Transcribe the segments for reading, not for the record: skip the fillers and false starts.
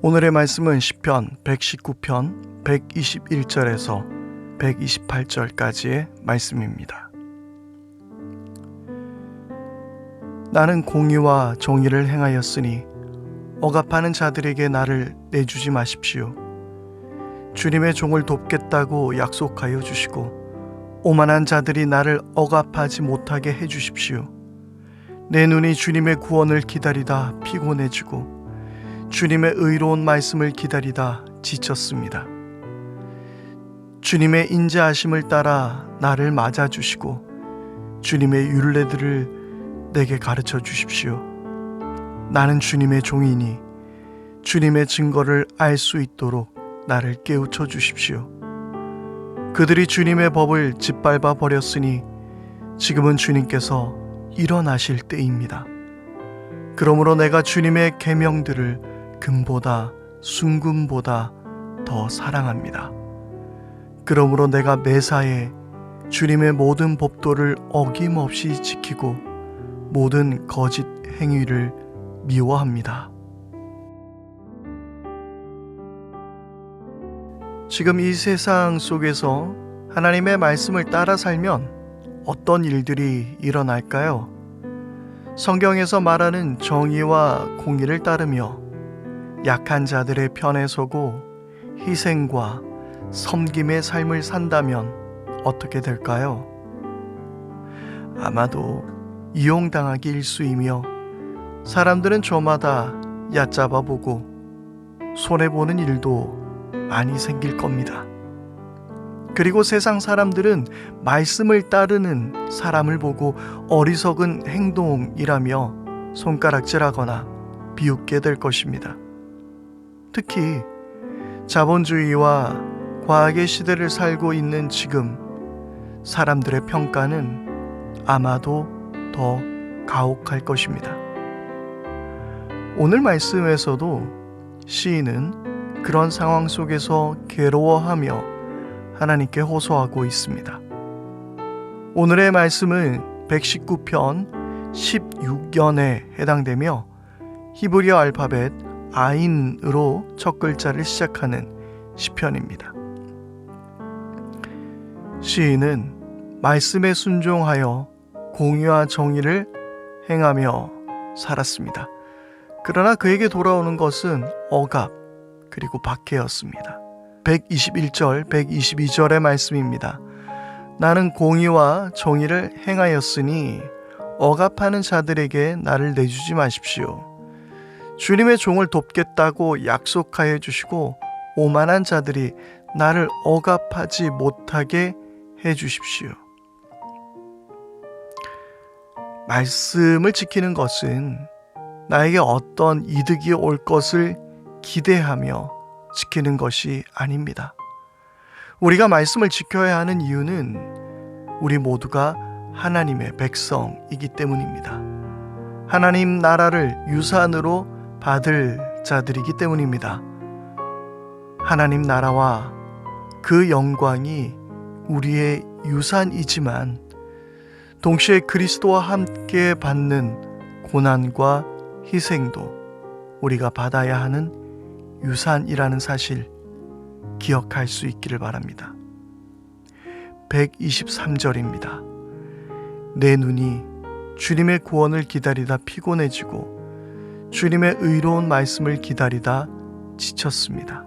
오늘의 말씀은 시편 119편 121절에서 128절까지의 말씀입니다. 나는 공의와 정의를 행하였으니 억압하는 자들에게 나를 내주지 마십시오. 주님의 종을 돕겠다고 약속하여 주시고 오만한 자들이 나를 억압하지 못하게 해주십시오. 내 눈이 주님의 구원을 기다리다 피곤해지고 주님의 의로운 말씀을 기다리다 지쳤습니다. 주님의 인자하심을 따라 나를 맞아주시고 주님의 율례들을 내게 가르쳐 주십시오. 나는 주님의 종이니 주님의 증거를 알 수 있도록 나를 깨우쳐 주십시오. 그들이 주님의 법을 짓밟아 버렸으니 지금은 주님께서 일어나실 때입니다. 그러므로 내가 주님의 계명들을 금보다 순금보다 더 사랑합니다. 그러므로 내가 매사에 주님의 모든 법도를 어김없이 지키고 모든 거짓 행위를 미워합니다. 지금 이 세상 속에서 하나님의 말씀을 따라 살면 어떤 일들이 일어날까요? 성경에서 말하는 정의와 공의를 따르며 약한 자들의 편에 서고 희생과 섬김의 삶을 산다면 어떻게 될까요? 아마도 이용당하기 일쑤이며 사람들은 저마다 얕잡아 보고 손해보는 일도 많이 생길 겁니다. 그리고 세상 사람들은 말씀을 따르는 사람을 보고 어리석은 행동이라며 손가락질하거나 비웃게 될 것입니다. 특히 자본주의와 과학의 시대를 살고 있는 지금 사람들의 평가는 아마도 더 가혹할 것입니다. 오늘 말씀에서도 시인은 그런 상황 속에서 괴로워하며 하나님께 호소하고 있습니다. 오늘의 말씀은 119편 16연에 해당되며 히브리어 알파벳 아인으로 첫 글자를 시작하는 시편입니다. 시인은 말씀에 순종하여 공의와 정의를 행하며 살았습니다. 그러나 그에게 돌아오는 것은 억압 그리고 박해였습니다. 121절, 122절의 말씀입니다. 나는 공의와 정의를 행하였으니 억압하는 자들에게 나를 내주지 마십시오. 주님의 종을 돕겠다고 약속하여 주시고 오만한 자들이 나를 억압하지 못하게 해 주십시오. 말씀을 지키는 것은 나에게 어떤 이득이 올 것을 기대하며 지키는 것이 아닙니다. 우리가 말씀을 지켜야 하는 이유는 우리 모두가 하나님의 백성이기 때문입니다. 하나님 나라를 유산으로 받을 자들이기 때문입니다. 하나님 나라와 그 영광이 우리의 유산이지만 동시에 그리스도와 함께 받는 고난과 희생도 우리가 받아야 하는 유산이라는 사실 기억할 수 있기를 바랍니다. 123절입니다. 내 눈이 주님의 구원을 기다리다 피곤해지고 주님의 의로운 말씀을 기다리다 지쳤습니다.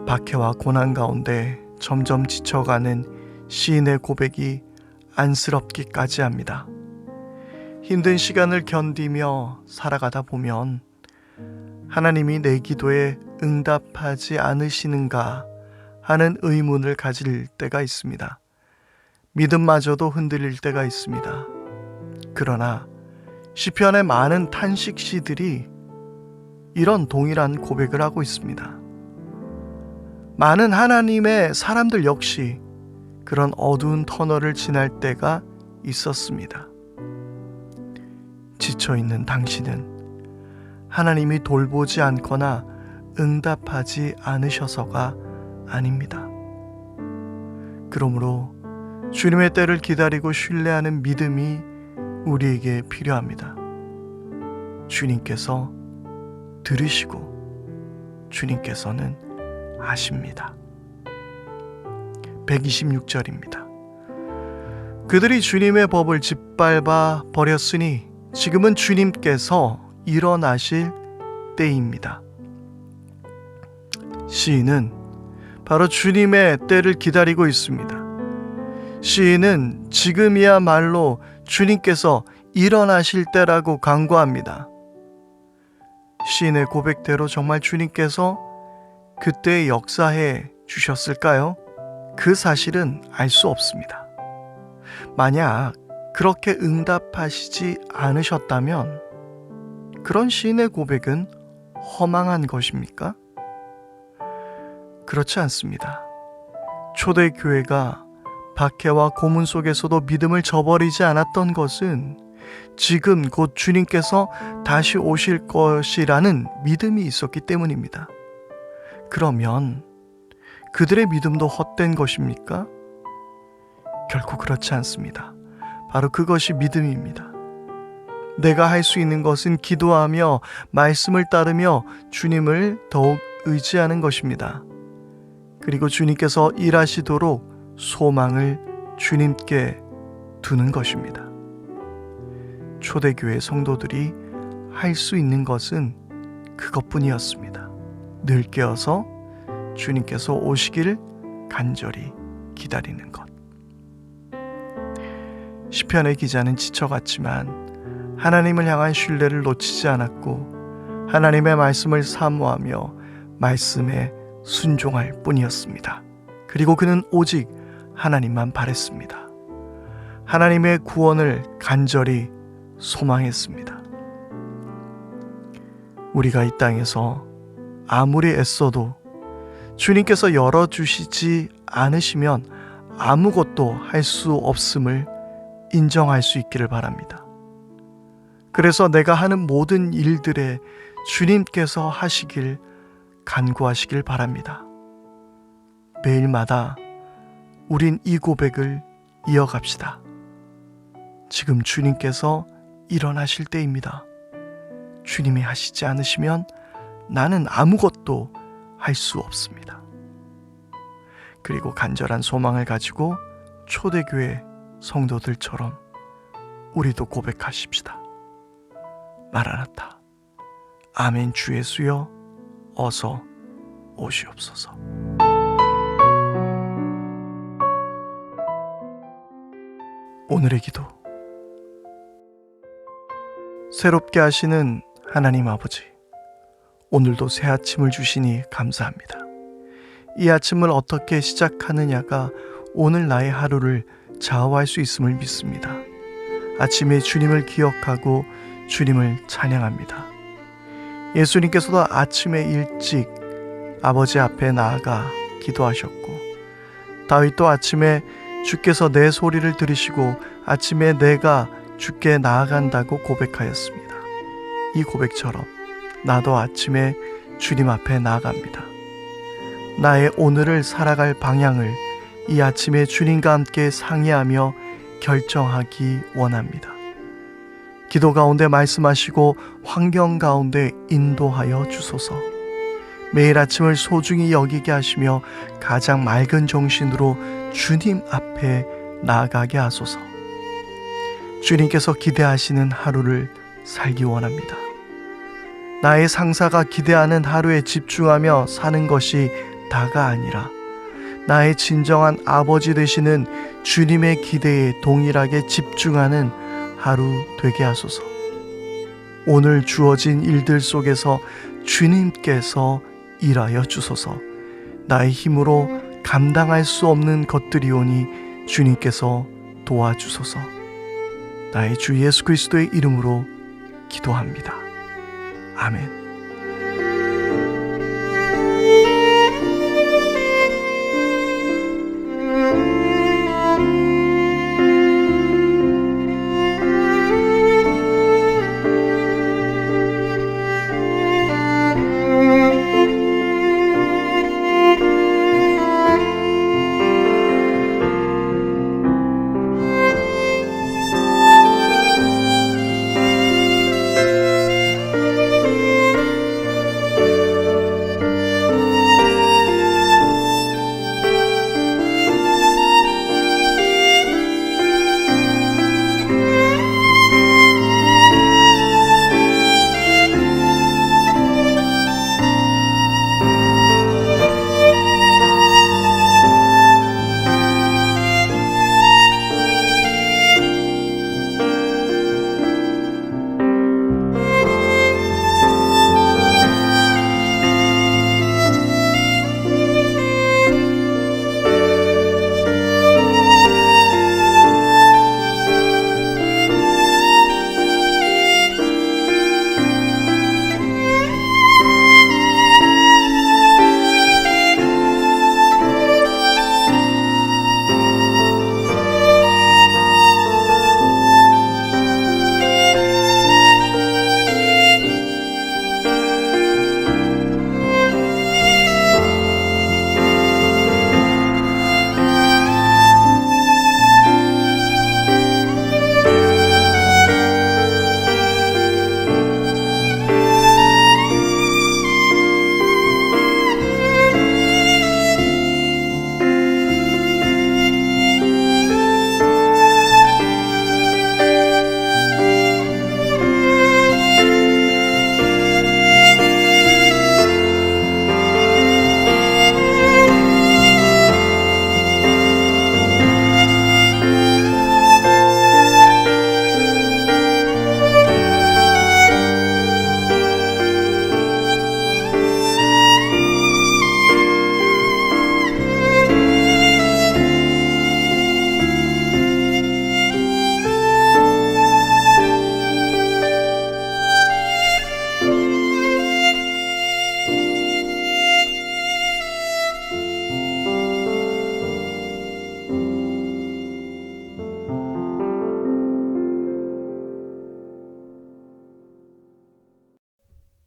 박해와 고난 가운데 점점 지쳐가는 시인의 고백이 안쓰럽기까지 합니다. 힘든 시간을 견디며 살아가다 보면 하나님이 내 기도에 응답하지 않으시는가 하는 의문을 가질 때가 있습니다. 믿음마저도 흔들릴 때가 있습니다. 그러나 시편의 많은 탄식시들이 이런 동일한 고백을 하고 있습니다. 많은 하나님의 사람들 역시 그런 어두운 터널을 지날 때가 있었습니다. 지쳐있는 당신은 하나님이 돌보지 않거나 응답하지 않으셔서가 아닙니다. 그러므로 주님의 때를 기다리고 신뢰하는 믿음이 우리에게 필요합니다. 주님께서 들으시고 주님께서는 아십니다. 126절입니다. 그들이 주님의 법을 짓밟아 버렸으니 지금은 주님께서 일어나실 때입니다. 시인은 바로 주님의 때를 기다리고 있습니다. 시인은 지금이야말로 주님께서 일어나실 때라고 간구합니다. 시인의 고백대로 정말 주님께서 그때 역사해 주셨을까요? 그 사실은 알 수 없습니다. 만약 그렇게 응답하시지 않으셨다면 그런 시인의 고백은 허망한 것입니까? 그렇지 않습니다. 초대교회가 박해와 고문 속에서도 믿음을 저버리지 않았던 것은 지금 곧 주님께서 다시 오실 것이라는 믿음이 있었기 때문입니다. 그러면 그들의 믿음도 헛된 것입니까? 결코 그렇지 않습니다. 바로 그것이 믿음입니다. 내가 할 수 있는 것은 기도하며 말씀을 따르며 주님을 더욱 의지하는 것입니다. 그리고 주님께서 일하시도록 소망을 주님께 두는 것입니다. 초대교회 성도들이 할 수 있는 것은 그것뿐이었습니다. 늘 깨어서 주님께서 오시기를 간절히 기다리는 것. 시편의 기자는 지쳐갔지만 하나님을 향한 신뢰를 놓치지 않았고 하나님의 말씀을 사모하며 말씀에 순종할 뿐이었습니다. 그리고 그는 오직 하나님만 바랬습니다. 하나님의 구원을 간절히 소망했습니다. 우리가 이 땅에서 아무리 애써도 주님께서 열어주시지 않으시면 아무것도 할 수 없음을 인정할 수 있기를 바랍니다. 그래서 내가 하는 모든 일들에 주님께서 하시길 간구하시길 바랍니다. 매일마다 우린 이 고백을 이어갑시다. 지금 주님께서 일어나실 때입니다. 주님이 하시지 않으시면 나는 아무것도 할 수 없습니다. 그리고 간절한 소망을 가지고 초대교회 성도들처럼 우리도 고백하십시다. 마라나타. 아멘. 주 예수여 어서 오시옵소서. 오늘의 기도. 새롭게 하시는 하나님 아버지, 오늘도 새 아침을 주시니 감사합니다. 이 아침을 어떻게 시작하느냐가 오늘 나의 하루를 좌우할 수 있음을 믿습니다. 아침에 주님을 기억하고 주님을 찬양합니다. 예수님께서도 아침에 일찍 아버지 앞에 나아가 기도하셨고, 다윗도 아침에 주께서 내 소리를 들으시고 아침에 내가 주께 나아간다고 고백하였습니다. 이 고백처럼 나도 아침에 주님 앞에 나아갑니다. 나의 오늘을 살아갈 방향을 이 아침에 주님과 함께 상의하며 결정하기 원합니다. 기도 가운데 말씀하시고 환경 가운데 인도하여 주소서. 매일 아침을 소중히 여기게 하시며 가장 맑은 정신으로 주님 앞에 나아가게 하소서. 주님께서 기대하시는 하루를 살기 원합니다. 나의 상사가 기대하는 하루에 집중하며 사는 것이 다가 아니라 나의 진정한 아버지 되시는 주님의 기대에 동일하게 집중하는 하루 되게 하소서. 오늘 주어진 일들 속에서 주님께서 일하여 주소서. 나의 힘으로 감당할 수 없는 것들이오니 주님께서 도와주소서. 나의 주 예수 그리스도의 이름으로 기도합니다. 아멘.